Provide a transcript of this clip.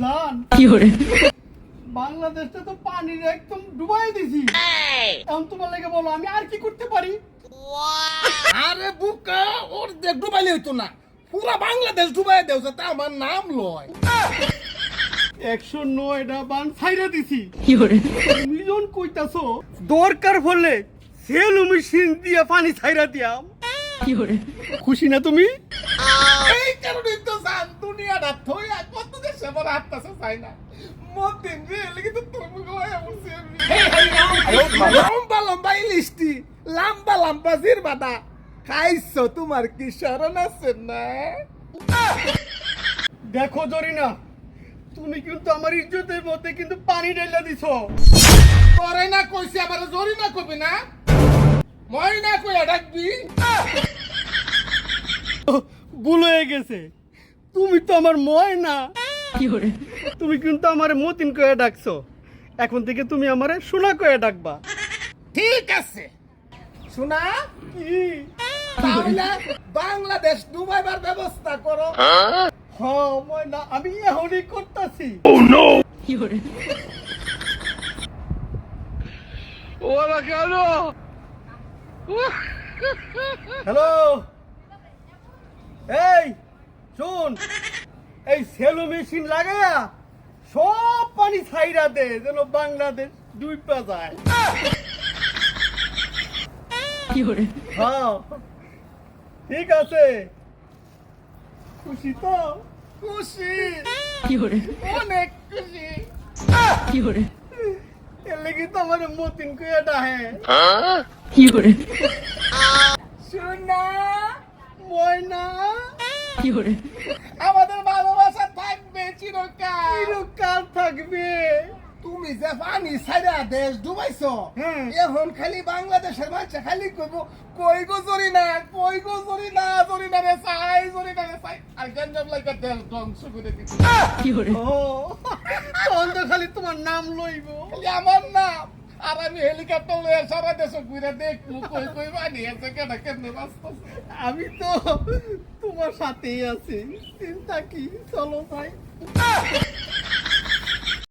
জান বাংলাদেশটা তো পানির একদম ডুবাই দিছি। এখন তোমার লাগে বলো আমি আর কি করতে পারি? আরে বুকা ওর দেখ ডুবাইলে হইতো না, পুরা বাংলাদেশ ডুবাই দেও যাতে আমার নাম লয়। 109টা বান ছাইরা দিছি। মিলিয়ন কইতাছো দরকার হলে সেল মেশিন দিয়ে পানি ছাইরা দিয়াম। খুশি না তুমি? এই কারণেই তো জান দুনিয়াটা থইয়া কত দেশে বড় হাততাছে চাই না মতিন রে লাগি তো তোর মুখ লয়া বলছি আমি। লম্বা লম্বা ইলিশটি লম্বা লম্বা জিরবাদা খাইছো, তোমার কি শরণ আছে না? দেখো জরিনা, তুমি কিন্তু আমার ইজ্জতের মধ্যে কিন্তু পানি ঢেলা দিছো। করে না কইছি আবার জরি না কবি না, মই না কইয়া ডাকবি। ভুল হয়ে গেছে, তুমি তো আমার ময়না। তুমি কিন্তু আমার মতিন কয়ে ডাকছো, এখন থেকে তুমি আমারে সোনা কয়ে ডাকবা। ঠিক আছে শোনা, কি? তাহলে বাংলাদেশ ডুবাইবার ব্যবস্থা করো। হ্যাঁ ময়না, আমি এখনই করতেছি। হ্যালো, এই শুন, এই সেলো মেশিন লাগায়া সব পানি ছাইরা দে যেন বাংলাদেশ ডুইবা যায়। হ্যাঁ ঠিক আছে, খুশি তো? খুশি, অনেক খুশি। এর লেগে তো আমার মতিন কইয়া ডাহে। শোনা ময়না, আমাদের ভালোবাসা থাকবে চিরকাল। চিরকাল থাকবে। তুমি যে পানি ছাইরা দেশ ডুবাইছো, হ্যাঁ। এখন খালি বাংলাদেশের বাচ্চা খালি কইব কই গো জরি না, কই গো জরি না, জরি না রে চাই, জরি না রে চাই। আর গঞ্জাম লাগা দেশ ধ্বংস করে দিচ্ছি। ও তখন তো খালি তোমার নাম লইব। খালি আমার নাম, আর আমি হেলিকপ্টার লয়ে সারা দেশ ঘুরে দেখবো কই কই পানি আছে কেডা কেমনে বাঁচতেছে। আমি তো তোমার সাথেই আছি, চিন্তা কি, চলো ভাই।